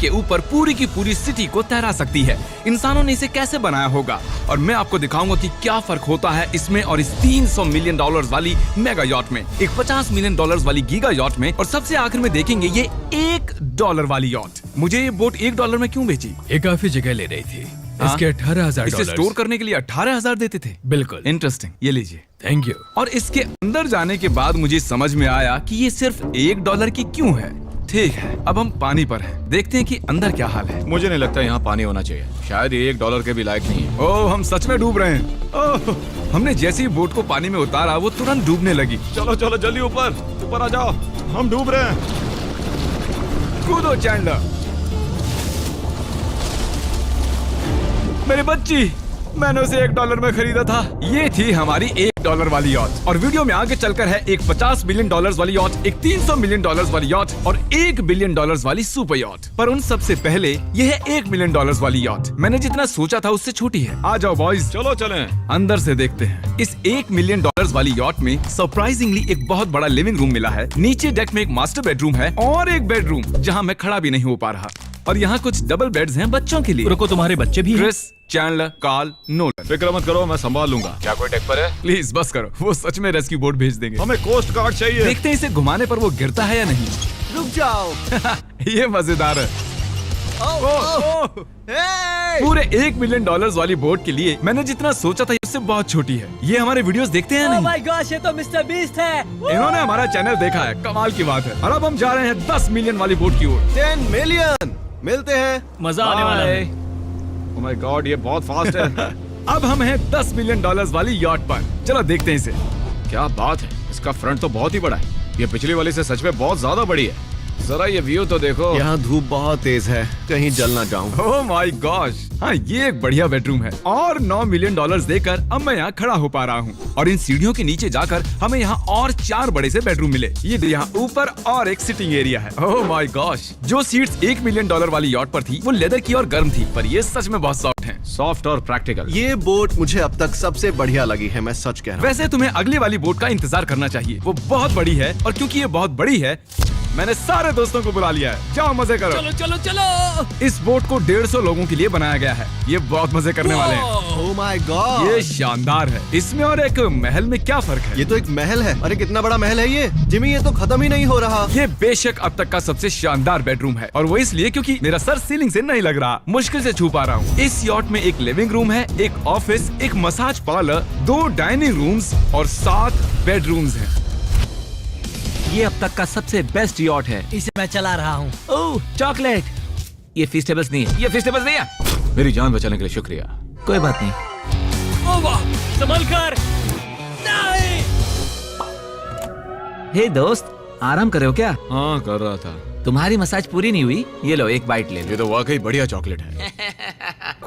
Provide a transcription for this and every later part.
के ऊपर पूरी की पूरी सिटी को तैरा सकती है। इंसानों ने इसे कैसे बनाया होगा और मैं आपको दिखाऊंगा कि क्या फर्क होता है इसमें और इस 300 मिलियन डॉलर्स वाली मेगा यॉट में, एक 50 मिलियन डॉलर्स वाली गीगा यॉट में, और सबसे आखिर में देखेंगे ये $1 वाली यॉट। मुझे ये बोट $1 में क्यों बेची? ये काफी जगह ले रही थी। इसके 18,000 इसे स्टोर करने के लिए 18,000 देते थे। बिल्कुल। इंटरेस्टिंग, ये लीजिए। Thank you. और इसके अंदर जाने के बाद मुझे समझ में आया कि ये सिर्फ $1 की क्यों है। ठीक है, अब हम पानी पर हैं, देखते हैं कि अंदर क्या हाल है। मुझे नहीं लगता यहाँ पानी होना चाहिए, शायद ये $1 के भी लायक नहीं है। ओह, हम सच में डूब रहे हैं। ओह, हमने जैसे ही बोट को पानी में उतारा वो तुरंत डूबने लगी। चलो चलो जल्दी ऊपर आ जाओ, हम डूब रहे हैं। कूदो चैंडलर। मेरी बच्ची, मैंने उसे $1 में खरीदा था। ये थी हमारी $1 वाली यॉट। और वीडियो में आगे चलकर है एक 50 मिलियन डॉलर्स वाली यॉट, एक 300 मिलियन डॉलर्स वाली यॉट और $1 बिलियन वाली सुपर यॉट। पर उन सबसे पहले ये है $1 मिलियन वाली यॉट। मैंने जितना सोचा था उससे छोटी है। आ जाओ बॉयज, चलो चलें। अंदर से देखते हैं। इस $1 मिलियन वाली यॉट में सरप्राइजिंगली एक बहुत बड़ा लिविंग रूम मिला है। नीचे डेक में एक मास्टर बेडरूम है और एक बेडरूम जहाँ मैं खड़ा भी नहीं हो पा रहा। और यहाँ कुछ डबल बेड्स हैं बच्चों के लिए। रुको, तुम्हारे बच्चे भी हैं? Chris, Chandler, Carl, Nolan. फिक्र मत करो, मैं संभाल लूंगा। क्या कोई टेक पर है? प्लीज बस करो, वो सच में रेस्क्यू बोट भेज देंगे। हमें कोस्ट गार्ड चाहिए। देखते हैं इसे घुमाने पर वो गिरता है या नहीं। रुक जाओ। ये मजेदार है। पूरे $1 मिलियन वाली बोट के लिए मैंने जितना सोचा था उससे बहुत छोटी है। ये हमारे वीडियोस देखते हैं ओह नहीं? माय गॉश, ये तो मिस्टर बीस्ट है। इन्होंने हमारा चैनल देखा है, कमाल की बात है। और अब हम जा रहे हैं 10 मिलियन वाली बोट की ओर। 10 मिलियन मिलते हैं। मजा आने वाला है। ओह माय गॉड, ये बहुत फास्ट है। अब हम हैं $10 मिलियन वाली यॉट पर। चलो देखते हैं इसे। क्या बात है, इसका फ्रंट तो बहुत ही बड़ा है। ये पिछली वाली से सच में बहुत ज्यादा बड़ी है। जरा ये व्यू तो देखो। यहाँ धूप बहुत तेज है, कहीं जल ना जाऊं। ओह माय गॉश, हाँ ये एक बढ़िया बेडरूम है। और $9 मिलियन देकर अब मैं यहाँ खड़ा हो पा रहा हूँ। और इन सीढ़ियों के नीचे जाकर हमें यहाँ और 4 बड़े से बेडरूम मिले। ये यहाँ ऊपर और एक सिटिंग एरिया है। ओह माय गॉश, जो सीट्स $1 मिलियन वाली यॉट पर थी वो लेदर की और गर्म थी, पर ये सच में बहुत सॉफ्ट है। सॉफ्ट और प्रैक्टिकल। ये बोट मुझे अब तक सबसे बढ़िया लगी है, मैं सच कह रहा हूँ। वैसे तुम्हें अगली वाली बोट का इंतजार करना चाहिए, वो बहुत बड़ी है। और क्योंकि ये बहुत बड़ी है मैंने सारे दोस्तों को बुला लिया है। जाओ मजे करो। चलो चलो चलो। इस बोट को 150 लोगों के लिए बनाया गया है। ये बहुत मजे करने वाले हैं। ओह माय गॉड, ये शानदार है। इसमें और एक महल में क्या फर्क है? ये तो एक महल है। अरे कितना बड़ा महल है ये जिमी, ये तो खत्म ही नहीं हो रहा। ये बेशक अब तक का सबसे शानदार बेडरूम है, और वो इसलिए क्योंकि मेरा सर सीलिंग से नहीं लग रहा, मुश्किल से छू पा रहा हूँ। इस यॉट में एक लिविंग रूम है, एक ऑफिस, एक मसाज पार्लर, 2 डाइनिंग रूम्स और 7 बेडरूम्स हैं। ये अब तक का सबसे बेस्ट यॉट है। इसे मैं चला रहा हूँ। ओह चॉकलेट। ये फीस्टेबल्स नहीं है, ये फीस्टेबल्स नहीं है। मेरी जान बचाने के लिए शुक्रिया। कोई बात नहीं। ओह वाह, संभल कर। हे दोस्त, आराम कर रहे हो क्या? हाँ कर रहा था। तुम्हारी मसाज पूरी नहीं हुई, ये लो एक बाइट ले लो। ये तो वाकई बढ़िया चॉकलेट है।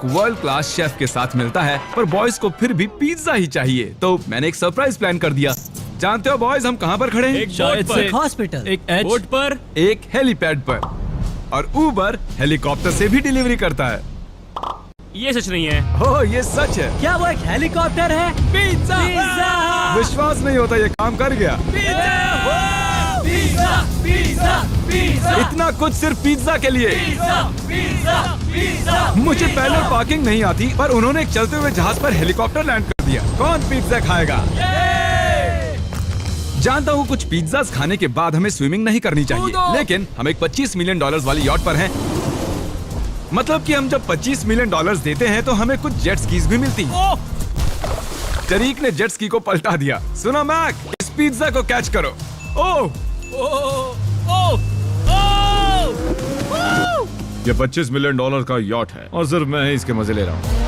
वर्ल्ड क्लास शेफ के साथ मिलता है, पर बॉयज को फिर भी पिज्जा ही चाहिए। तो मैंने एक सरप्राइज प्लान कर दिया। जानते हो बॉयज हम कहाँ पर खड़े हैं? एक शायद से हॉस्पिटल, एक बोट पर, एक हेलीपैड पर। और उबर हेलीकॉप्टर से भी डिलीवरी करता है। ये सच नहीं है। ओह ये सच है। क्या वो एक हेलीकॉप्टर है? पिज्जा। विश्वास नहीं होता, ये काम कर गया। Pizza pizza pizza. इतना कुछ सिर्फ पिज्जा के लिए। मुझे पहले पार्किंग नहीं आती, पर उन्होंने एक चलते हुए जहाज पर हेलीकॉप्टर लैंड कर दिया। कौन पिज्जा खाएगा? जानता हूँ कुछ पिज्जास खाने के बाद हमें स्विमिंग नहीं करनी चाहिए, लेकिन हम एक $25 मिलियन वाली यॉट पर हैं। मतलब कि हम जब $25 मिलियन देते हैं तो हमें कुछ जेट स्कीज भी मिलती हैं। तरीक ने जेट स्की को पलटा दिया। सुनो मैक, इस पिज्जा को कैच करो। ओह ये $25 मिलियन का यॉट है और सिर्फ मैं ही इसके मजे ले रहा हूँ।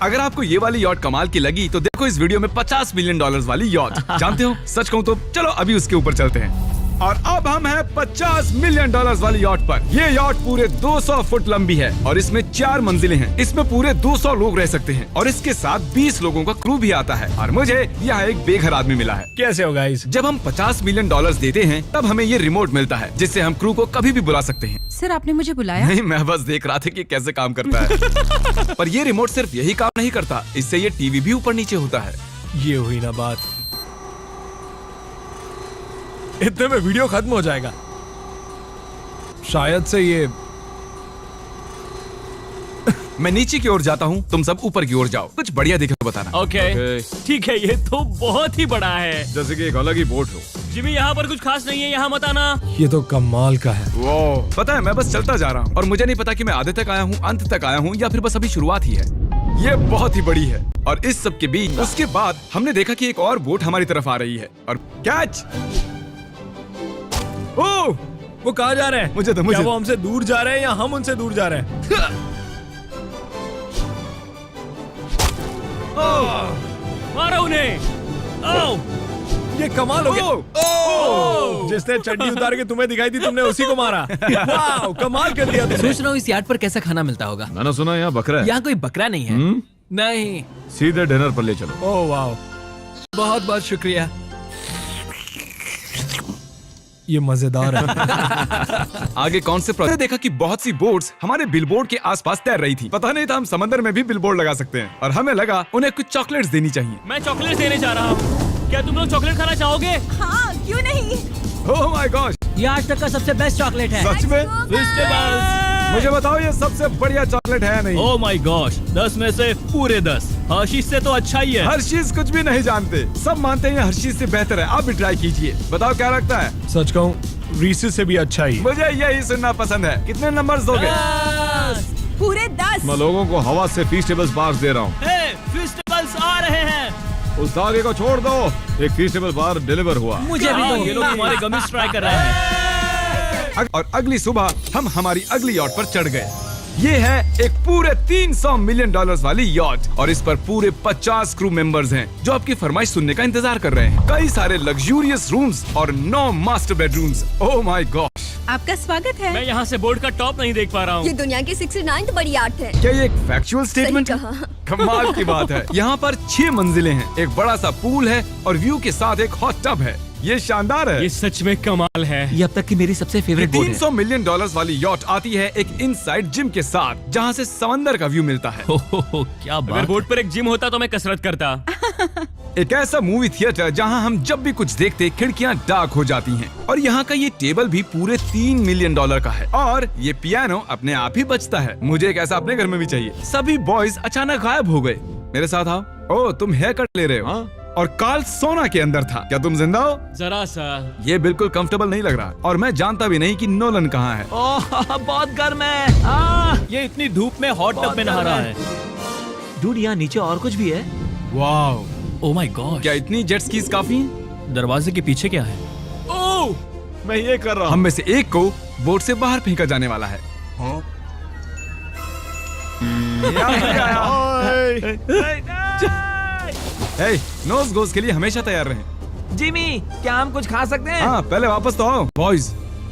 अगर आपको ये वाली यॉट कमाल की लगी तो देखो इस वीडियो में $50 मिलियन वाली यॉट। जानते हो सच कहूँ तो चलो अभी उसके ऊपर चलते हैं। और अब हम हैं $50 मिलियन वाली यॉट पर। ये यॉट पूरे 200 फुट लंबी है और इसमें 4 मंजिलें हैं। इसमें पूरे 200 लोग रह सकते हैं और इसके साथ 20 लोगों का क्रू भी आता है। और मुझे यहाँ एक बेघर आदमी मिला है। कैसे हो गाइस? जब हम $50 मिलियन देते हैं तब हमें ये रिमोट मिलता है, जिससे हम क्रू को कभी भी बुला सकते हैं। सर आपने मुझे बुलाया? नहीं, मैं बस देख रहा था कि कैसे काम करता है। पर ये रिमोट सिर्फ यही काम नहीं करता, इससे ये टीवी भी ऊपर नीचे होता है। ये हुई ना बात। इतने में वीडियो खत्म हो जाएगा। शायद से ये मैं नीचे की ओर जाता हूँ, तुम सब ऊपर की ओर जाओ। कुछ बढ़िया दिखे तो बताना। ओके ठीक है, ये तो बहुत ही बड़ा है। जैसे कि एक अलग ही बोट हो। जिमी यहाँ पर कुछ खास नहीं है, यहाँ मत आना। ये तो कमाल का है। वो पता है, मैं बस चलता जा रहा हूँ और मुझे नहीं पता कि मैं आधे तक आया हूँ, अंत तक आया हूँ या फिर बस अभी शुरुआत ही है। ये बहुत ही बड़ी है और इस सब के बीच उसके बाद हमने देखा कि एक और बोट हमारी तरफ आ रही है और कैच। ओह, वो कहाँ जा रहे हैं? मुझे तो क्या वो हमसे दूर जा रहे हैं या हम उनसे दूर जा रहे हैं? मारो उन्हें। ओह, ये कमाल हो गया। ओह, जिसने चड्डी उतार के तुम्हें दिखाई थी, तुमने उसी को मारा। वाह, कमाल कर दिया तुमने। सोच रहा हूँ इस यार्ड पर कैसा खाना मिलता होगा। मैंने सुना यहाँ बकरा है। यहाँ कोई बकरा नहीं है। नहीं। सीधे डिनर पर ले चलो। ओह वाह, बहुत बहुत शुक्रिया। ये मजेदार है। आगे कौन से प्रोजेक्ट देखा कि बहुत सी बोट्स हमारे बिलबोर्ड के आसपास तैर रही थी। पता नहीं था हम समंदर में भी बिलबोर्ड लगा सकते हैं और हमें लगा उन्हें कुछ चॉकलेट्स देनी चाहिए। मैं चॉकलेट देने जा रहा हूँ। क्या तुम लोग चॉकलेट खाना चाहोगे? हाँ, क्यों नहीं? ओह माय गॉड, ये आज तक का सबसे बेस्ट चॉकलेट है। सच में? मुझे बताओ ये सबसे बढ़िया चॉकलेट है या नहीं? ओह माय गॉश, 10 में से पूरे 10। हर्शीज से तो अच्छा ही है। हर्शीज कुछ भी नहीं जानते, सब मानते हैं हर्शीज से बेहतर है। आप भी ट्राई कीजिए, बताओ क्या लगता है। सच कहूँ, रीसेस से भी अच्छा ही। मुझे यही सुनना पसंद है। कितने नंबर्स दोगे? पूरे 10। मैं लोगों को हवा से फीस्टेबल्स बार दे रहा हूँ। हे, फेस्टिवल्स आ रहे हैं। उस धागे को छोड़ दो। एक फीस्टेबल बार डिलीवर हुआ। मुझे भी ये लोग हमारे गमिस ट्राई कर रहे हैं। और अगली सुबह हम हमारी अगली यॉट पर चढ़ गए। ये है एक पूरे 300 मिलियन डॉलर्स वाली यॉट और इस पर पूरे 50 क्रू मेंबर्स हैं जो आपकी फरमाइश सुनने का इंतजार कर रहे हैं। कई सारे लग्जूरियस रूम्स और 9 master bedrooms. Oh my God, आपका स्वागत है। मैं यहाँ से बोर्ड का टॉप नहीं देख पा रहा ये हूँ। दुनिया की 69th बड़ी आर्ट है। क्या ये एक फैक्चुअल स्टेटमेंट है? कहा। कमाल की बात है। यहाँ पर 6 मंजिलें हैं, एक बड़ा सा पूल है और व्यू के साथ एक हॉट टब है। ये शानदार है। ये सच में कमाल है। ये अब तक की मेरी सबसे फेवरेट बोट है। 300 मिलियन डॉलर्स वाली यॉट आती है एक इनसाइड जिम के साथ जहाँ से समंदर का व्यू मिलता है। क्या अगर बोर्ड पर एक जिम होता तो मैं कसरत करता। एक ऐसा मूवी थिएटर जहां हम जब भी कुछ देखते खिड़कियां डार्क हो जाती हैं और यहाँ का ये टेबल भी पूरे 3 मिलियन डॉलर का है और ये पियानो अपने आप ही बजता है। मुझे एक ऐसा अपने घर में भी चाहिए। सभी बॉयज अचानक गायब हो गए। मेरे साथ आओ। ओह, तुम हेयर कट ले रहे हो? हाँ? और कार्ल सोना के अंदर था। क्या तुम जिंदा हो? जरा सा। ये बिल्कुल कंफर्टेबल नहीं लग रहा और मैं जानता भी नहीं कि नोलन कहाँ है। ओह, बहुत गर्म है। ये इतनी धूप में हॉट टब में नहा रहा है। डूड, यहाँ नीचे और कुछ भी है। वाओ, ओह माय गॉड, क्या इतनी जेट स्कीज काफी हैं? दरवाजे के पीछे क्या है? ओह, मैं ये कर रहा हम हूँ। में से एक को बोट से बाहर फेंका जाने वाला है। नोज गोज के लिए हमेशा तैयार रहें। जिमी, क्या हम कुछ खा सकते हैं? हाँ, पहले वापस तो आओ। बॉयज,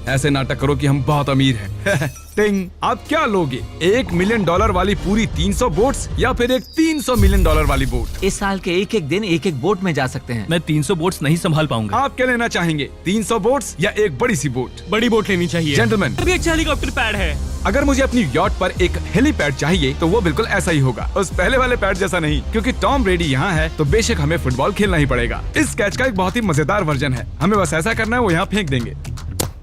ऐसे नाटक करो कि हम बहुत अमीर हैं। टिंग, आप क्या लोगे? 1 मिलियन डॉलर वाली पूरी 300 बोट्स या फिर एक 300 मिलियन डॉलर वाली बोट? इस साल के एक एक दिन एक एक बोट में जा सकते हैं। मैं 300 बोट्स नहीं संभाल पाऊंगा। आप क्या लेना चाहेंगे, 300 बोट्स या एक बड़ी सी बोट? बड़ी बोट लेनी चाहिए। जेंटलमैन, अभी अच्छा हेलीकॉप्टर पैड है। अगर मुझे अपनी यॉट पर एक हेलीपैड चाहिए तो वो बिल्कुल ऐसा ही होगा, उस पहले वाले पैड जैसा नहीं, क्योंकि टॉम ब्रेडी यहाँ है तो बेशक हमें फुटबॉल खेलना ही पड़ेगा। इस कैच का एक बहुत ही मजेदार वर्जन है, हमें बस ऐसा करना है, वो यहाँ फेंक देंगे।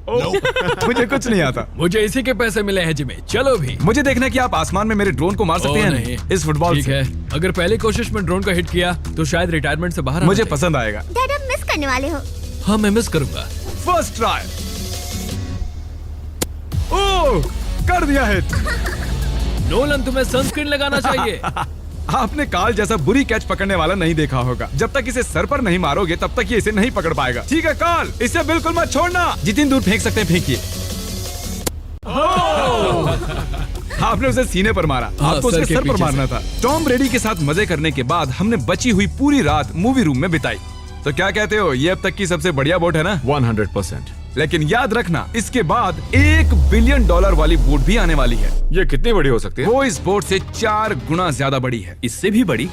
मुझे कुछ नहीं आता। मुझे इसी के पैसे मिले हैं जिमी, चलो भी। मुझे देखना है कि आप आसमान में मेरे ड्रोन को मार सकते हैं नहीं। इस फुटबॉल ठीक से। है, अगर पहली कोशिश में ड्रोन को हिट किया तो शायद रिटायरमेंट से बाहर मुझे आना चाहिए। पसंद आएगा। डैड, आप मिस करने वाले हो। हाँ, मैं मिस करूंगा। First try. ओह, कर दिया हिट। नोलन, तुम्हें सनस्क्रीन लगाना चाहिए। आपने कार्ल जैसा बुरी कैच पकड़ने वाला नहीं देखा होगा। जब तक इसे सर पर नहीं मारोगे तब तक ये इसे नहीं पकड़ पाएगा। ठीक है कार्ल, इसे बिल्कुल मत छोड़ना। जितनी दूर फेंक सकते हैं फेंकिए। आपने उसे सीने पर मारा, आपको सर उसके के सर पर पीछे मारना था। टॉम ब्रेडी के साथ मजे करने के बाद हमने बची हुई पूरी रात मूवी रूम में बिताई। तो क्या कहते हो, ये अब तक की सबसे बढ़िया बोट है ना? 100%। लेकिन याद रखना, इसके बाद 1 बिलियन डॉलर वाली बोट भी आने वाली है। ये कितनी बड़ी हो सकती है? वो इस बोट से 4 गुना ज्यादा बड़ी है। इससे भी बड़ी?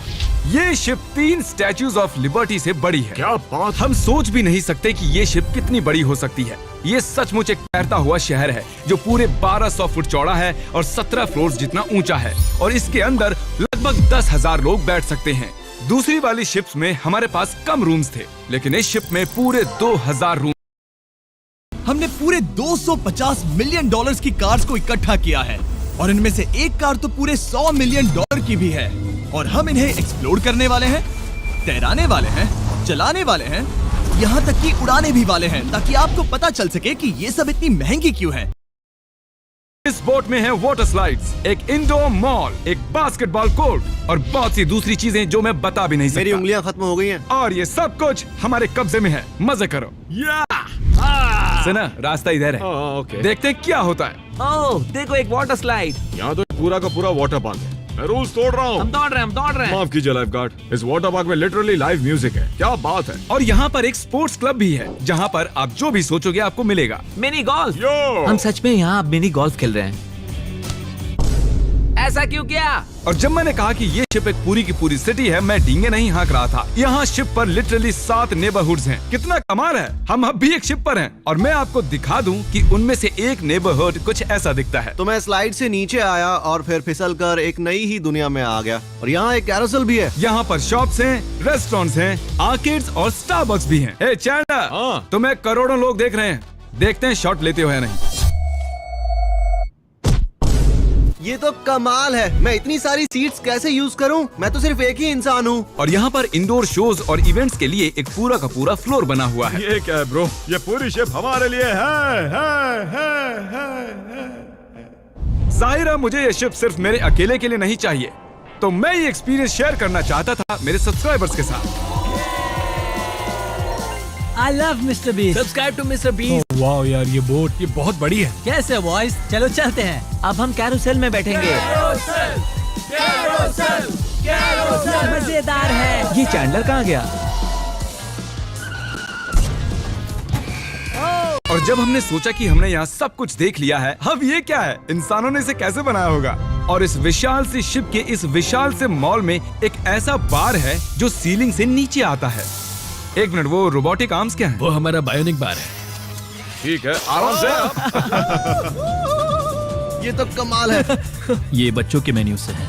ये शिप 3 स्टैच्यूज ऑफ लिबर्टी से बड़ी है। क्या बात! हम सोच भी नहीं सकते कि ये शिप कितनी बड़ी हो सकती है। ये सचमुच एक तैरता हुआ शहर है जो पूरे 1200 फुट चौड़ा है और 17 फ्लोर्स जितना ऊंचा है और इसके अंदर लगभग 10,000 लोग बैठ सकते हैं। दूसरी वाली शिप्स में हमारे पास कम रूम्स थे, लेकिन इस शिप में पूरे 2000 रूम। हमने पूरे 250 मिलियन डॉलर्स की कार्स को इकट्ठा किया है और इनमें से एक कार तो पूरे 100 मिलियन डॉलर की भी है और हम इन्हें एक्सप्लोर करने वाले हैं, तैराने वाले हैं, चलाने वाले हैं, यहाँ तक कि उड़ाने भी वाले हैं ताकि आपको पता चल सके कि ये सब इतनी महंगी क्यों है। इस बोट में है वाटर स्लाइड्स, एक इंडोर मॉल, एक बास्केटबॉल कोर्ट और बहुत सी दूसरी चीजें जो मैं बता भी नहीं सकता। मेरी उंगलियां खत्म हो गई हैं। और ये सब कुछ हमारे कब्जे में है। मजे करो। सुना, रास्ता इधर है। ओके। देखते हैं क्या होता है। ओह देखो एक वाटर स्लाइड। यहाँ तो पूरा का पूरा वाटर पार्क है। मैं रूल्स तोड़ रहा हूँ। हम दौड़ रहे हैं। माफ कीजिए लाइफ गार्ड, इस वाटर पार्क में लिटरली लाइव म्यूजिक है। क्या बात है। और यहाँ पर एक स्पोर्ट्स क्लब भी है जहाँ पर आप जो भी सोचोगे आपको मिलेगा। Mini golf. यो हम सच में यहाँ मिनी गोल्फ खेल रहे हैं। ऐसा क्यों किया? और जब मैंने कहा कि ये शिप एक पूरी की पूरी सिटी है, मैं डींगे नहीं हाँक रहा था। यहाँ शिप पर लिटरली 7 नेबरहुड्स हैं। कितना कमाल है। हम अब भी एक शिप पर हैं और मैं आपको दिखा दूं कि उनमें से एक नेबरहुड कुछ ऐसा दिखता है। तो मैं स्लाइड से नीचे आया और फिर फिसल कर एक नई ही दुनिया में आ गया। और यहाँ एक कैरोसेल भी है। यहाँ पर शॉप्स हैं, रेस्टोरेंट्स हैं, आर्केड्स और स्टारबक्स भी हैं। हे चैंडलर, हाँ। तुम्हें करोड़ों लोग देख रहे हैं। देखते हैं शॉट लेते हो या नहीं। ये तो कमाल है। मैं इतनी सारी सीट्स कैसे यूज करूं? मैं तो सिर्फ एक ही इंसान हूँ। और यहाँ पर इंडोर शोज और इवेंट्स के लिए एक पूरा का पूरा फ्लोर बना हुआ है। ये क्या है ब्रो? ये पूरी शिप हमारे लिए है। जाहिर है मुझे ये शिप सिर्फ मेरे अकेले के लिए नहीं चाहिए, तो मैं ये एक्सपीरियंस शेयर करना चाहता था मेरे सब्सक्राइबर्स के साथ। I love mister beast. Subscribe to mister beast. वाह यार, ये बोट ये बहुत बड़ी है। कैसे बॉयज, चलो चलते हैं। अब हम कैरोसेल में बैठेंगे। मजेदार है। ये चैंडलर कहाँ गया? और जब हमने सोचा कि हमने यहाँ सब कुछ देख लिया है, अब ये क्या है, इंसानों ने इसे कैसे बनाया होगा। और इस विशाल सी शिप के इस विशाल से मॉल में एक ऐसा बार है जो सीलिंग से नीचे आता है। एक मिनट, वो रोबोटिक आर्म्स क्या है? वो हमारा बायोनिक बार है। ठीक है, आराम से। ये तो कमाल है। ये बच्चों के मेन्यू से है।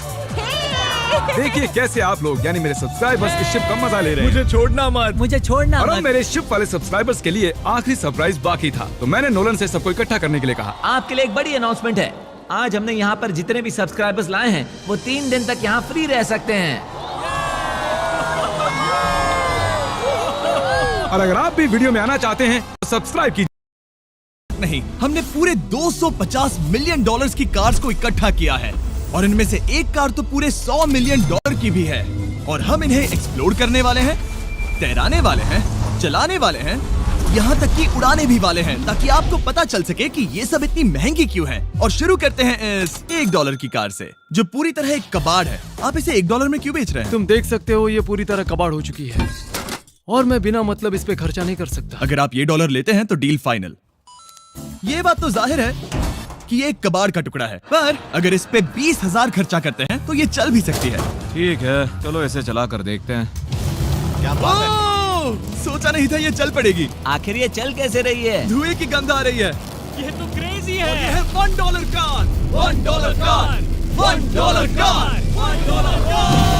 देखिए कैसे आप लोग यानी मेरे सब्सक्राइबर्स इस शिप का मजा ले रहे हैं। मुझे छोड़ना मत। मुझे छोड़ना और अब मत। मेरे शिप वाले सब्सक्राइबर्स के लिए आखिरी सरप्राइज बाकी था, तो मैंने नोलन से सबको इकट्ठा करने के लिए कहा। आपके लिए एक बड़ी अनाउंसमेंट है। आज हमने यहाँ पर जितने भी सब्सक्राइबर्स लाए हैं वो 3 दिन तक यहाँ फ्री रह सकते हैं। और अगर आप भी वीडियो में आना चाहते हैं तो सब्सक्राइब कीजिए। नहीं, हमने पूरे 250 मिलियन डॉलर्स की कार्स को इकट्ठा किया है और इनमें से एक कार तो पूरे 100 मिलियन डॉलर की भी है और हम इन्हें एक्सप्लोर करने वाले हैं, तैराने वाले हैं, चलाने वाले हैं, यहाँ तक कि उड़ाने भी वाले हैं ताकि आपको पता चल सके कि ये सब इतनी महंगी क्यों है। और शुरू करते हैं इस $1 की कार से जो पूरी तरह एक कबाड़ है। आप इसे $1 में क्यों बेच रहे हैं? तुम देख सकते हो ये पूरी तरह कबाड़ हो चुकी है और मैं बिना मतलब इस पे खर्चा नहीं कर सकता। अगर आप ये $1 लेते हैं तो डील फाइनल। ये बात तो जाहिर है कि ये एक कबाड़ का टुकड़ा है, पर अगर इस पे 20,000 खर्चा करते हैं तो ये चल भी सकती है। ठीक है, चलो ऐसे चला कर देखते हैं। क्या बात है? ओह, सोचा नहीं था ये चल पड़ेगी। आखिर ये चल कैसे रही है? धुएं की गंध आ रही है। ये तो क्रेजी और ये है। है $1 कार, $1 कार, $1 कार, $1 कार।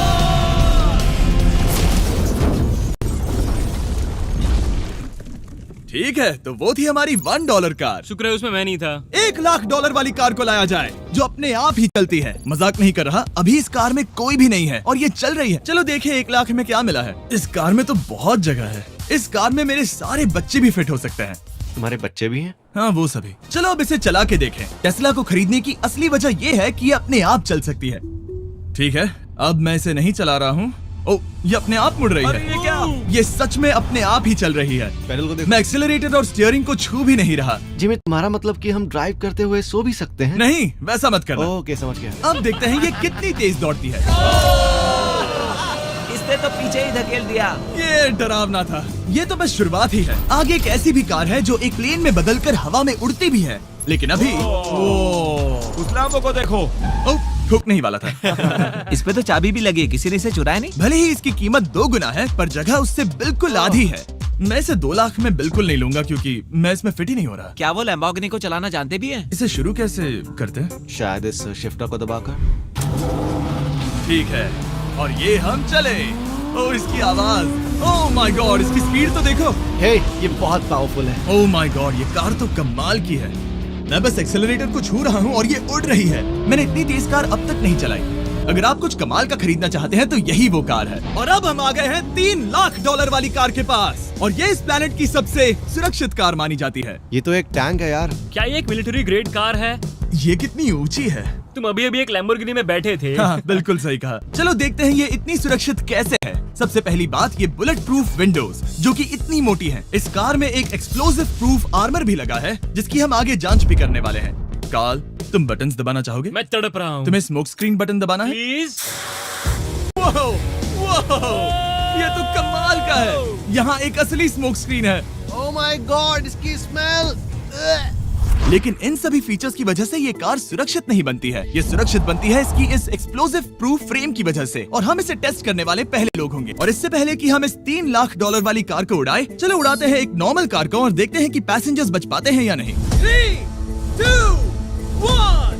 ठीक है, तो वो थी हमारी $1 कार। शुक्र है उसमें मैं नहीं था। $1,00,000 वाली कार को लाया जाए जो अपने आप ही चलती है। मजाक नहीं कर रहा, अभी इस कार में कोई भी नहीं है और ये चल रही है। चलो देखें 1 लाख में क्या मिला है। इस कार में तो बहुत जगह है। इस कार में मेरे सारे बच्चे भी फिट हो सकते हैं। तुम्हारे बच्चे भी हैं? हाँ, वो सभी। चलो अब इसे चला के देखें। टेस्ला को खरीदने की असली वजह ये है कि ये अपने आप चल सकती है। ठीक है, अब मैं इसे नहीं चला रहा हूँ। ओ, ये अपने आप मुड़ रही है। ये क्या? ये सच में अपने आप ही चल रही है। पैडल को देखो। मैं एक्सीलरेटर और स्टीयरिंग को छू भी नहीं रहा। जिमी, तुम्हारा मतलब कि हम ड्राइव करते हुए सो भी सकते हैं? नहीं, वैसा मत करना। ओके, समझ गया। अब देखते हैं ये कितनी तेज दौड़ती है। इसने तो पीछे ही धकेल दिया। ये डरावना था। ये तो बस शुरुआत ही है। आगे एक ऐसी भी कार है जो एक प्लेन में बदलकर हवा में उड़ती भी है, लेकिन अभी उस लैम्बो को देखो। ठोक नहीं वाला था। इस पे तो चाबी भी लगी है, किसी ने इसे चुराया नहीं। भले ही इसकी कीमत 2 गुना है, पर जगह उससे बिल्कुल आधी है। मैं इसे 2 लाख में बिल्कुल नहीं लूंगा क्योंकि मैं इसमें फिट ही नहीं हो रहा। क्या वो लैम्बोर्गिनी को चलाना जानते भी हैं? इसे शुरू कैसे करते हैं? शायद इस शिफ्टर को दबाकर। ठीक है, और ये हम चले। ओह, इसकी आवाज, ओह माय गॉड, इसकी स्पीड तो देखो। हे, ये बहुत पावरफुल है। ओह माय गॉड, ये कार तो कमाल की है। मैं बस एक्सेलरेटर को छू रहा हूँ और ये उड़ रही है। मैंने इतनी तेज कार अब तक नहीं चलाई। अगर आप कुछ कमाल का खरीदना चाहते हैं तो यही वो कार है। और अब हम आ गए हैं $3 लाख वाली कार के पास, और ये इस प्लेनेट की सबसे सुरक्षित कार मानी जाती है। ये तो एक टैंक है यार। क्या ये एक मिलिट्री ग्रेड कार है? ये कितनी ऊंची है। तुम अभी अभी एक लैम्बोर्गिनी में बैठे थे। हाँ, बिल्कुल सही कहा। चलो देखते हैं ये इतनी सुरक्षित कैसे है। सबसे पहली बात, ये बुलेट प्रूफ विंडोज जो कि इतनी मोटी हैं। इस कार में एक एक्सप्लोसिव प्रूफ आर्मर भी लगा है जिसकी हम आगे जांच भी करने वाले हैं। कार्ल, तुम बटन्स दबाना चाहोगे? मैं तड़प रहा हूँ। तुम्हें स्मोक स्क्रीन बटन दबाना है? प्लीज। वाओ, वाओ, ये तो कमाल का है। यहाँ एक असली स्मोक स्क्रीन है। ओह माय गॉड, इसकी स्मेल। लेकिन इन सभी फीचर्स की वजह से ये कार सुरक्षित नहीं बनती है। ये सुरक्षित बनती है इसकी इस एक्सप्लोसिव प्रूफ फ्रेम की वजह से, और हम इसे टेस्ट करने वाले पहले लोग होंगे। और इससे पहले कि हम इस $3 लाख वाली कार को उड़ाएं, चलो उड़ाते हैं एक नॉर्मल कार को और देखते हैं कि पैसेंजर्स बच पाते हैं या नहीं। 3, 2, 1।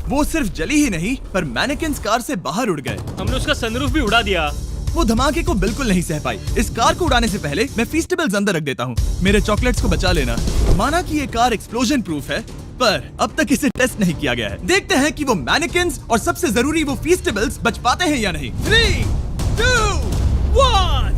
वो सिर्फ जली ही नहीं, पर मैनेकिन्स कार से बाहर उड़ गए। हमने उसका सनरूफ भी उड़ा दिया। वो धमाके को बिल्कुल नहीं सह पाई। इस कार को उड़ाने से पहले मैं फीस्टेबल्स अंदर रख देता हूँ। मेरे चॉकलेट्स को बचा लेना। माना कि ये कार एक्सप्लोजन प्रूफ है, पर अब तक इसे टेस्ट नहीं किया गया है। देखते हैं कि वो मैनेकिन्स और सबसे जरूरी वो फीस्टेबल्स बच पाते हैं या नहीं। 3, 2, 1।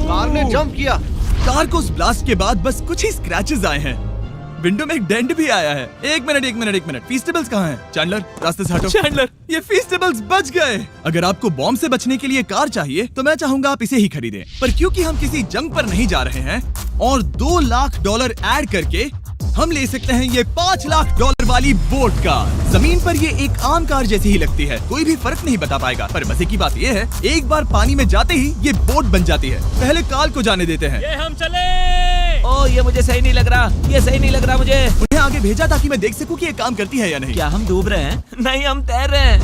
कार ने जंप किया। कार को उस ब्लास्ट के बाद बस कुछ ही स्क्रैचेस आए हैं। विंडो में एक डेंट भी आया है। एक मिनट, फीस्टेबल्स कहाँ हैं? चैंडलर, रास्ते से हटो। चैंडलर, ये फीस्टेबल्स बच गए। अगर आपको बॉम्ब से बचने के लिए कार चाहिए तो मैं चाहूंगा आप इसे ही खरीदें। पर क्योंकि हम किसी जंग पर नहीं जा रहे हैं और $2 लाख ऐड करके हम ले सकते हैं ये $5 लाख वाली बोट कार। जमीन पर ये एक आम कार जैसी ही लगती है, कोई भी फर्क नहीं बता पाएगा। पर मजे की बात ये है, एक बार पानी में जाते ही ये बोट बन जाती है। पहले काल को जाने देते हैं। ये हम चले। ओ, ये मुझे सही नहीं लग रहा। ये सही नहीं लग रहा मुझे। उन्हें आगे भेजा ताकि मैं देख सकूं कि ये काम करती है या नहीं। क्या हम डूब रहे हैं? नहीं, हम तैर रहे हैं।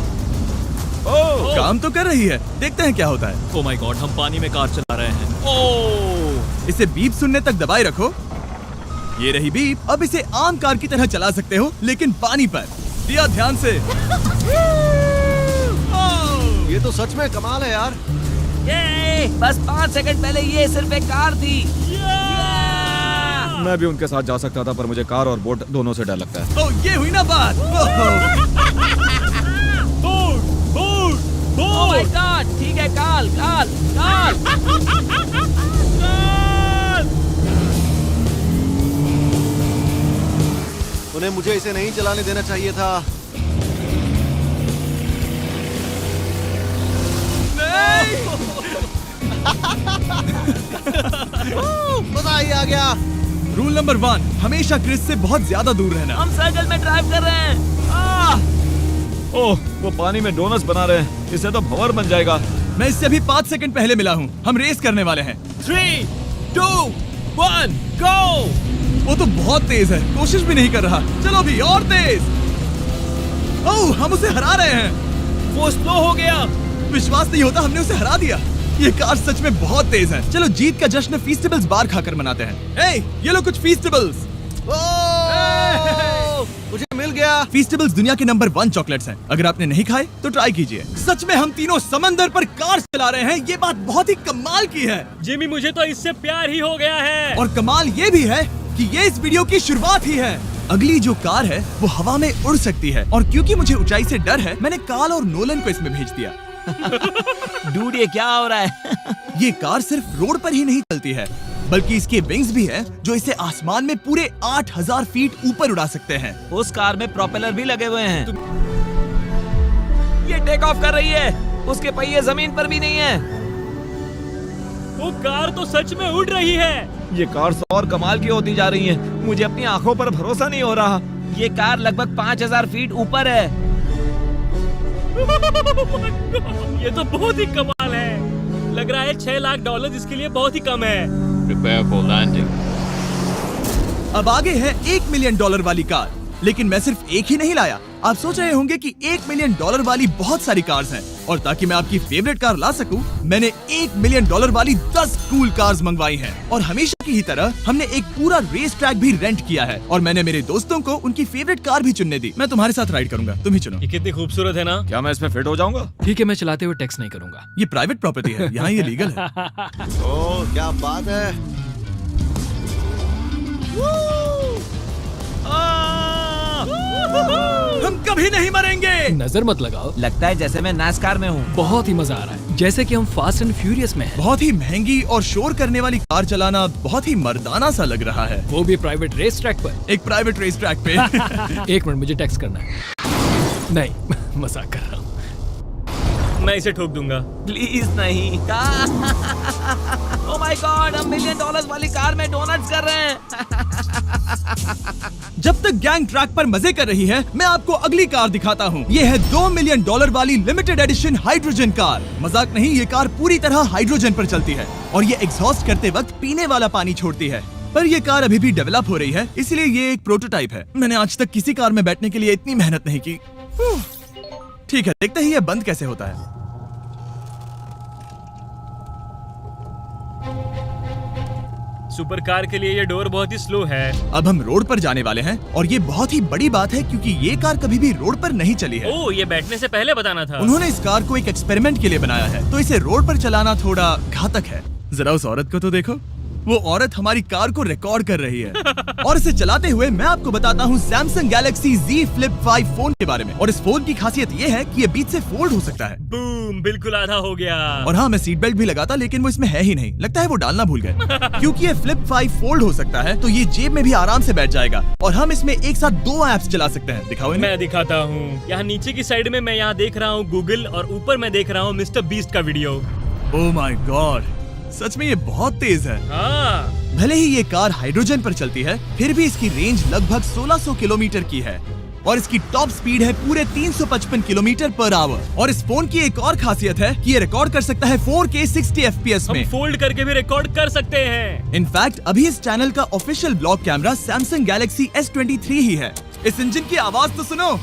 काम तो कर रही है, देखते हैं क्या होता है। ओ माय गॉड, हम पानी में कार चला रहे हैं। ओह, इसे बीप सुनने तक दबाए रखो। ये रही बीप। अब इसे आम कार की तरह चला सकते हो, लेकिन पानी पर। दिया ध्यान से। ये तो सच में कमाल है यार। ये बस 5 सेकंड पहले ये सिर्फ एक कार थी। मैं भी उनके साथ जा सकता था, पर मुझे कार और बोट दोनों से डर लगता है। ओ, ये हुई ना बात। ओह माय गॉड, ठीक है, काल। उन्हें मुझे इसे नहीं चलाने देना चाहिए था। मजा ही आ गया। रूल नंबर 1, हमेशा क्रिस से बहुत ज्यादा दूर रहना। हम सर्कल में ड्राइव कर रहे हैं। ओह, वो पानी में डोनट्स बना रहे हैं। इससे तो भंवर बन जाएगा। मैं इससे अभी 5 सेकंड पहले मिला हूँ। हम रेस करने वाले हैं। 3, 2, 1, गो। वो तो बहुत तेज है, कोशिश भी नहीं कर रहा। चलो भी और तेज। ओह, हम उसे हरा रहे हैं। वो स्लो हो गया। विश्वास नहीं होता, हमने उसे हरा दिया। ये कार सच में बहुत तेज है। चलो जीत का जश्न फीस्टेबल्स बार खाकर मनाते हैं। ये लो कुछ फीस्टेबल्स। मुझे मिल गया। फीस्टेबल्स दुनिया के नंबर 1 चॉकलेट्स हैं। अगर आपने नहीं खाए तो ट्राई कीजिए। सच में हम तीनों समंदर पर कार चला रहे हैं। ये बात बहुत ही कमाल की है। जिमी, मुझे तो इससे प्यार ही हो गया है। और कमाल ये भी है कि ये इस वीडियो की शुरुआत ही है। अगली जो कार है वो हवा में उड़ सकती है, और क्योंकि मुझे ऊंचाई से डर है, मैंने काल और नोलन को इसमें भेज दिया। डूड, ये क्या हो रहा है? ये कार सिर्फ रोड पर ही नहीं चलती है, बल्कि इसके विंग्स भी हैं जो इसे आसमान में पूरे 8000 फीट ऊपर उड़ा सकते हैं। उस कार में प्रोपेलर भी लगे हुए हैं। ये टेक ऑफ कर रही है। उसके पहिए जमीन पर भी नहीं है। वो कार तो सच में उड़ रही है। ये कार और कमाल की होती जा रही है। मुझे अपनी आंखों पर भरोसा नहीं हो रहा। ये कार लगभग 5000 फीट ऊपर है। ये तो बहुत ही कमाल है। लग रहा है $6 लाख इसके लिए बहुत ही कम है। Prepare for landing. अब आगे है $1 मिलियन वाली कार। लेकिन मैं सिर्फ एक ही नहीं लाया, आप सोच रहे होंगे कि $1 मिलियन वाली बहुत सारी कार्स हैं और ताकि मैं आपकी फेवरेट कार ला सकूं, मैंने $1 मिलियन वाली 10 कूल कार्स मंगवाई हैं। और हमेशा की ही तरह हमने एक पूरा रेस ट्रैक भी रेंट किया है और मैंने मेरे दोस्तों को उनकी फेवरेट कार भी चुनने दी। मैं तुम्हारे साथ राइड करूंगा, तुम ही चुनो। ये कितनी खूबसूरत है ना। क्या मैं इसमें फिट हो जाऊंगा? ठीक है, मैं चलाते हुए टेक्स्ट नहीं करूंगा। ये प्राइवेट प्रॉपर्टी है, यहाँ ये लीगल है। ओह क्या बात है। हम कभी नहीं मरेंगे। नजर मत लगाओ, लगता है जैसे मैं नास्कार में हूँ। बहुत ही मजा आ रहा है, जैसे कि हम फास्ट एंड फ्यूरियस में हैं। बहुत ही महंगी और शोर करने वाली कार चलाना बहुत ही मर्दाना सा लग रहा है। वो भी प्राइवेट रेस ट्रैक पर। एक प्राइवेट रेस ट्रैक पे। 1 मिनट, मुझे टेक्स्ट करना है। नहीं, मजाक कर रहा हूँ। मैं इसे ठोक दूंगा। प्लीज नहीं। ओह माय गॉड, हम $1 मिलियन वाली कार में डोनट्स कर रहे हैं। जब तक गैंग ट्रैक पर मजे कर रही है, मैं आपको अगली कार दिखाता हूँ। ये है $2 मिलियन वाली लिमिटेड एडिशन हाइड्रोजन कार। मजाक नहीं, ये कार पूरी तरह हाइड्रोजन पर चलती है और ये एग्जॉस्ट करते वक्त पीने वाला पानी छोड़ती है। पर ये कार अभी भी डेवलप हो रही है, इसलिए ये एक प्रोटोटाइप है। मैंने आज तक किसी कार में बैठने के लिए इतनी मेहनत नहीं की। ठीक है, देखते हैं ये बंद कैसे होता है। सुपर कार के लिए ये डोर बहुत ही स्लो है। अब हम रोड पर जाने वाले हैं और ये बहुत ही बड़ी बात है क्योंकि ये कार कभी भी रोड पर नहीं चली है। ओह, ये बैठने से पहले बताना था। उन्होंने इस कार को एक एक्सपेरिमेंट के लिए बनाया है, तो इसे रोड पर चलाना थोड़ा घातक है। जरा उस औरत को तो देखो, वो औरत हमारी कार को रिकॉर्ड कर रही है। और इसे चलाते हुए मैं आपको बताता हूँ Samsung Galaxy Z Flip 5 phone के बारे में। और इस फोन की खासियत ये है कि ये बीच से फोल्ड हो सकता है। बूम, बिल्कुल आधा हो गया। और हाँ, मैं सीट बेल्ट भी लगाता, लेकिन वो इसमें है ही नहीं। लगता है वो डालना भूल गए। क्योंकि ये Flip 5 फोल्ड हो सकता है, तो ये जेब में भी आराम से बैठ जाएगा और हम इसमें एक साथ 2 ऐप्स चला सकते हैं। दिखाओ इन्हें। मैं दिखाता हूँ। यहाँ नीचे की साइड में मैं यहाँ देख रहा हूँ गूगल और ऊपर मैं देख रहा हूँ मिस्टर बीस्ट का वीडियो। ओह माय गॉड, सच में ये बहुत तेज है। हाँ, भले ही ये कार हाइड्रोजन पर चलती है, फिर भी इसकी रेंज लगभग 1600 किलोमीटर की है और इसकी टॉप स्पीड है पूरे 355 किलोमीटर पर आवर। और इस फोन की एक और खासियत है कि ये रिकॉर्ड कर सकता है 4K 60 FPS में। हम फोल्ड करके भी रिकॉर्ड कर सकते हैं। इनफैक्ट अभी इस चैनल का official blog camera Samsung Galaxy S23 ही है। इस इंजन की आवाज तो सुनो,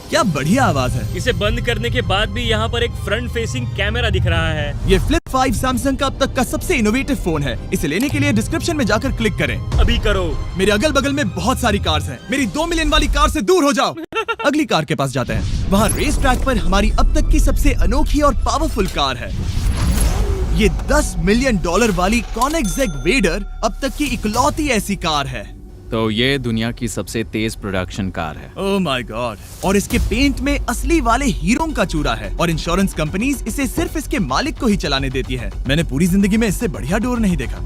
क्या बढ़िया आवाज है। इसे बंद करने के बाद भी यहाँ पर एक फ्रंट फेसिंग कैमरा दिख रहा है। ये Flip 5 Samsung का अब तक का सबसे इनोवेटिव फोन है। इसे लेने के लिए डिस्क्रिप्शन में जाकर क्लिक करें। अभी करो। मेरे अगल बगल में बहुत सारी कार्स हैं। मेरी $2 मिलियन वाली कार से दूर हो जाओ। अगली कार के पास जाते हैं। वहाँ रेस ट्रैक पर हमारी अब तक की सबसे अनोखी और पावरफुल कार है। ये $10 मिलियन वाली Koenigsegg Raider अब तक की इकलौती ऐसी कार है। तो ये दुनिया की सबसे तेज प्रोडक्शन कार है। Oh my God. और इसके पेंट में असली वाले हीरों का चूरा है और इंश्योरेंस कंपनीज इसे सिर्फ इसके मालिक को ही चलाने देती है। मैंने पूरी जिंदगी में इससे बढ़िया डोर नहीं देखा।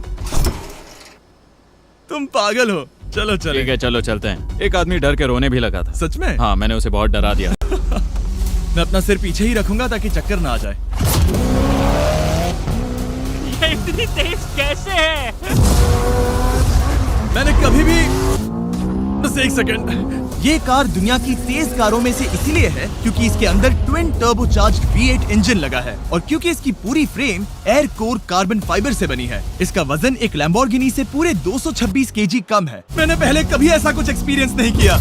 तुम पागल हो। चलो चलो। ठीक है, चलो चलते हैं। एक आदमी डर के रोने भी लगा था। सच में? हाँ, मैंने उसे बहुत डरा दिया। मैं अपना सिर पीछे ही रखूंगा ताकि चक्कर ना आ जाए। ये इतनी तेज कैसे है? मैंने कभी भी बस एक सेकंड। ये कार दुनिया की तेज कारों में से इसीलिए है क्योंकि इसके अंदर ट्विन टर्बोचार्ज्ड V8 इंजन लगा है और क्योंकि इसकी पूरी frame air core carbon fibre से बनी है। इसका वजन एक लैम्बोर्गिनी से पूरे 226 kg कम है। मैंने पहले कभी ऐसा कुछ एक्सपीरियंस नहीं किया।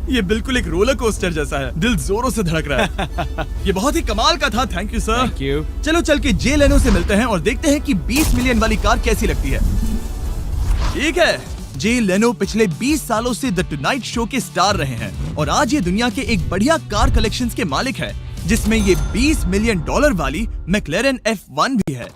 ये बिल्कुल एक रोलर कोस्टर जैसा है। दिल जोरों से धड़क रहा है। ये बहुत ही कमाल का था। Thank you sir. Thank you. चलो चल के जे लेनो से मिलते हैं और देखते हैं कि 20 मिलियन वाली कार कैसी लगती है। ठीक है, जे लेनो पिछले 20 सालों से द टुनाइट शो के स्टार रहे हैं और आज ये दुनिया के एक बढ़िया कार कलेक्शंस के मालिक है, जिसमें ये $20 मिलियन वाली मैक्लेरन F1 भी है।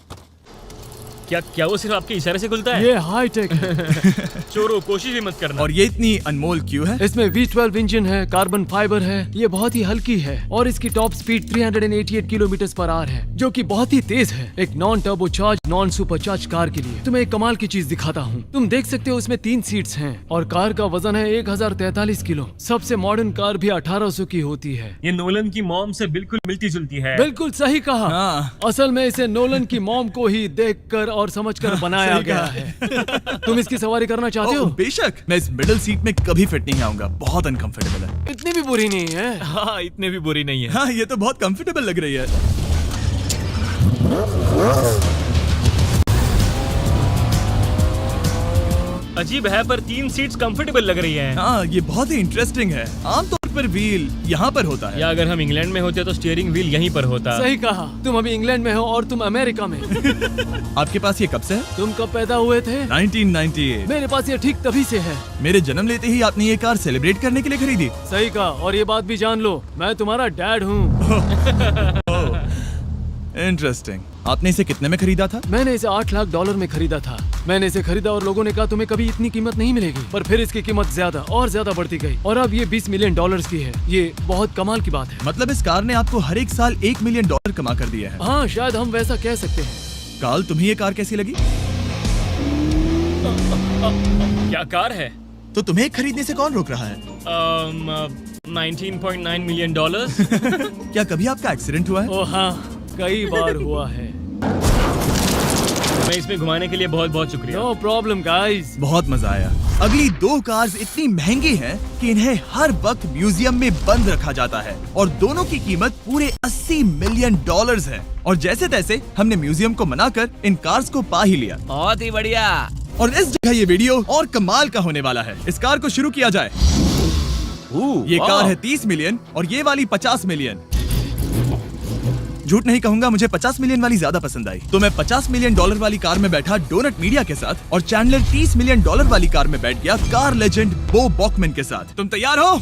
क्या वो सिर्फ आपके इशारे से खुलता है? ये हाई टेक है। चोरों, कोशिश भी मत करना। और ये इतनी अनमोल क्यों है? इसमें V12 इंजन है, कार्बन फाइबर है, ये बहुत ही हल्की है और इसकी top speed 388 kilometre per hour है, जो कि बहुत ही तेज है। एक non turbocharge non supercharge car के लिए। तुम्हें एक कमाल की चीज दिखाता हूँ। तुम देख सकते हो उसमें 3 सीट्स हैं और कार का वजन है 1043 किलो। सबसे मॉडर्न कार भी 1800 की होती है। ये नोलन की मॉम से बिल्कुल मिलती जुलती है। बिल्कुल सही कहा। हाँ। असल में इसे नोलन की मॉम को ही देखकर और समझकर बनाया सही गया कहा। है। तुम इसकी सवारी करना चाहते हो? बेशक। मैं इस मिडिल सीट में कभी फिट नहीं आऊंगा। बहुत अनकंफर्टेबल है। इतनी भी बुरी नहीं है। हाँ, इतने भी बुरी नहीं है। हाँ, ये तो बहुत कंफर्टेबल लग रही है। अजीब है पर 3 सीट्स कंफर्टेबल लग रही हैं। हाँ, ये बहुत ही इंटरेस्टिंग है। आमतौर पर व्हील यहाँ पर होता है। या अगर हम इंग्लैंड में होते तो स्टीयरिंग व्हील यहीं पर होता। सही कहा, तुम अभी इंग्लैंड में हो और तुम अमेरिका में। आपके पास ये कब से है? तुम कब पैदा हुए थे? 1998। मेरे पास ये ठीक तभी से है। मेरे जन्म लेते ही आपने ये कार सेलिब्रेट करने के लिए खरीदी। सही कहा, और ये बात भी जान लो, मैं तुम्हारा डैड हूँ। इंटरेस्टिंग। आपने इसे कितने में खरीदा था? मैंने इसे $8 लाख में खरीदा था। मैंने इसे खरीदा और लोगों ने कहा तुम्हें कभी इतनी कीमत नहीं मिलेगी, पर फिर इसकी कीमत ज्यादा और ज्यादा बढ़ती गई और अब ये $20 मिलियन की है। ये बहुत कमाल की बात है। मतलब इस कार ने आपको हर एक साल $1 मिलियन कमा कर दिया है। हाँ, शायद हम वैसा कह सकते हैं। काल, तुम्हें ये कार कैसी लगी? क्या कार है? तो तुम्हें खरीदने से कौन रोक रहा है? 19.9 मिलियन डॉलर। क्या कभी आपका एक्सीडेंट हुआ है? ओ हाँ, कई बार हुआ है। मैं इसमें घुमाने के लिए बहुत बहुत शुक्रिया। No problem guys. बहुत मजा आया। अगली 2 कार्स इतनी महंगी हैं कि इन्हें हर वक्त म्यूजियम में बंद रखा जाता है और दोनों की कीमत पूरे $80 मिलियन है। और जैसे तैसे हमने म्यूजियम को मनाकर इन कार्स को पा ही लिया। बहुत ही बढ़िया। और इस जगह ये वीडियो और कमाल का होने वाला है। इस कार को शुरू किया जाए। ये कार है 30 मिलियन और ये वाली 50 मिलियन। झूठ नहीं कहूंगा, मुझे 50 मिलियन वाली ज्यादा पसंद आई। तो मैं $50 मिलियन वाली कार में बैठा डोनट मीडिया के साथ और चैंडलर $30 मिलियन वाली कार में बैठ गया कार लेजेंड बो बॉकमैन के साथ। तुम तैयार हो?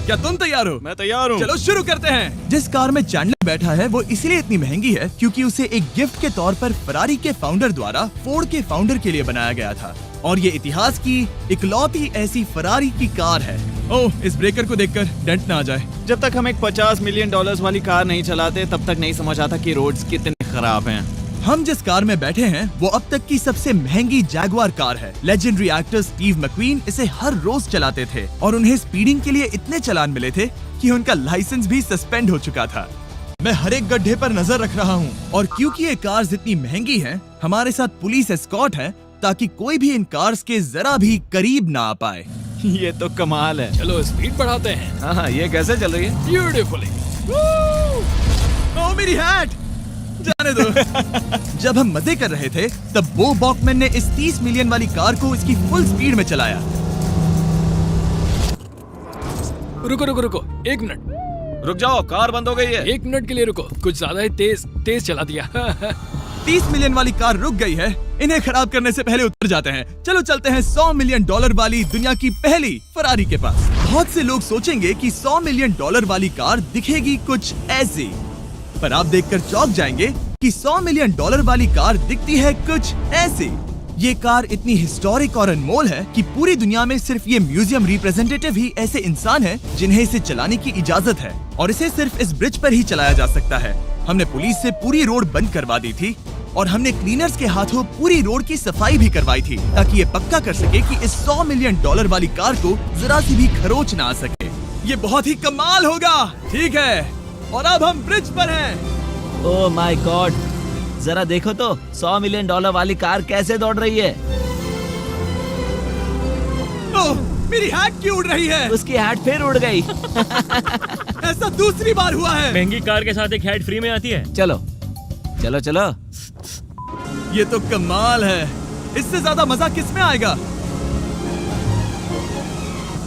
क्या तुम तैयार हो? मैं तैयार हूँ। चलो शुरू करते हैं। जिस कार में चैंडलर बैठा है वो इसलिए इतनी महंगी है क्योंकि उसे एक गिफ्ट के तौर पर फरारी के फाउंडर द्वारा फोर्ड के फाउंडर के लिए बनाया गया था और ये इतिहास की इकलौती ऐसी फरारी की कार है। ओह, इस ब्रेकर को देखकर डेंट ना आ जाए। जब तक हम एक $50 मिलियन वाली कार नहीं चलाते तब तक नहीं समझ आता कि रोड्स कितने खराब हैं। हम जिस कार में बैठे हैं वो अब तक की सबसे महंगी जैगुआर कार है। लेजेंडरी एक्टर स्टीव मैक्वीन इसे हर रोज चलाते थे और उन्हें स्पीडिंग के लिए इतने चालान मिले थे कि उनका लाइसेंस भी सस्पेंड हो चुका था। मैं हर एक गड्ढे पर नजर रख रहा हूँ और क्योंकि ये कार्स इतनी महंगी हैं, हमारे साथ पुलिस एस्कॉर्ट है ताकि कोई भी इन कार्स के जरा भी करीब ना आ पाए। ये तो कमाल है। चलो स्पीड बढ़ाते हैं। हाँ, ये कैसे चल रही है? ब्यूटीफुली। ओह, मेरी हैट! जाने दो। जब हम मजे कर रहे थे तब बो बॉकमैन ने इस 30 मिलियन वाली कार को इसकी फुल स्पीड में चलाया। रुको रुको रुको, 1 मिनट। रुक जाओ, कार बंद हो गई है। 1 मिनट के लिए रुको, कुछ ज्यादा ही तेज चला दिया। 30 मिलियन वाली कार रुक गई है। इन्हें खराब करने से पहले उतर जाते हैं। चलो चलते हैं $100 मिलियन वाली दुनिया की पहली फरारी के पास। बहुत से लोग सोचेंगे कि $100 मिलियन वाली कार दिखेगी कुछ ऐसी, पर आप देखकर चौंक जाएंगे कि $100 मिलियन वाली कार दिखती है कुछ ऐसी। ये कार इतनी हिस्टोरिक और अनमोल है कि पूरी दुनिया में सिर्फ ये म्यूजियम रिप्रेजेंटेटिव ही ऐसे इंसान हैं जिन्हें इसे चलाने की इजाजत है और इसे सिर्फ इस ब्रिज पर ही चलाया जा सकता है। हमने पुलिस से पूरी रोड बंद करवा दी थी और हमने क्लीनर्स के हाथों पूरी रोड की सफाई भी करवाई थी ताकि ये पक्का कर सके कि इस $100 मिलियन वाली कार को जरा सी भी खरोच ना आ सके। ये बहुत ही कमाल होगा। ठीक है, और अब हम ब्रिज पर हैं। ओह माय गॉड, जरा देखो तो $100 मिलियन वाली कार कैसे दौड़ रही है। ओह, मेरी हैट क्यों उड़ रही है? उसकी हैट फिर उड़ गई। ऐसा दूसरी बार हुआ है। महंगी कार के साथ एक हैट फ्री में आती है। चलो चलो चलो। ये तो कमाल है। इससे ज्यादा मजा किस में आएगा?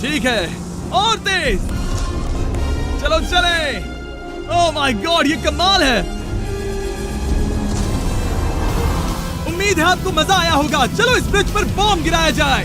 ठीक है, और तेज। चलो चले। ओह माय गॉड, ये कमाल है। उम्मीद है आपको मजा आया होगा। चलो इस ब्रिज पर बॉम्ब गिराया जाए।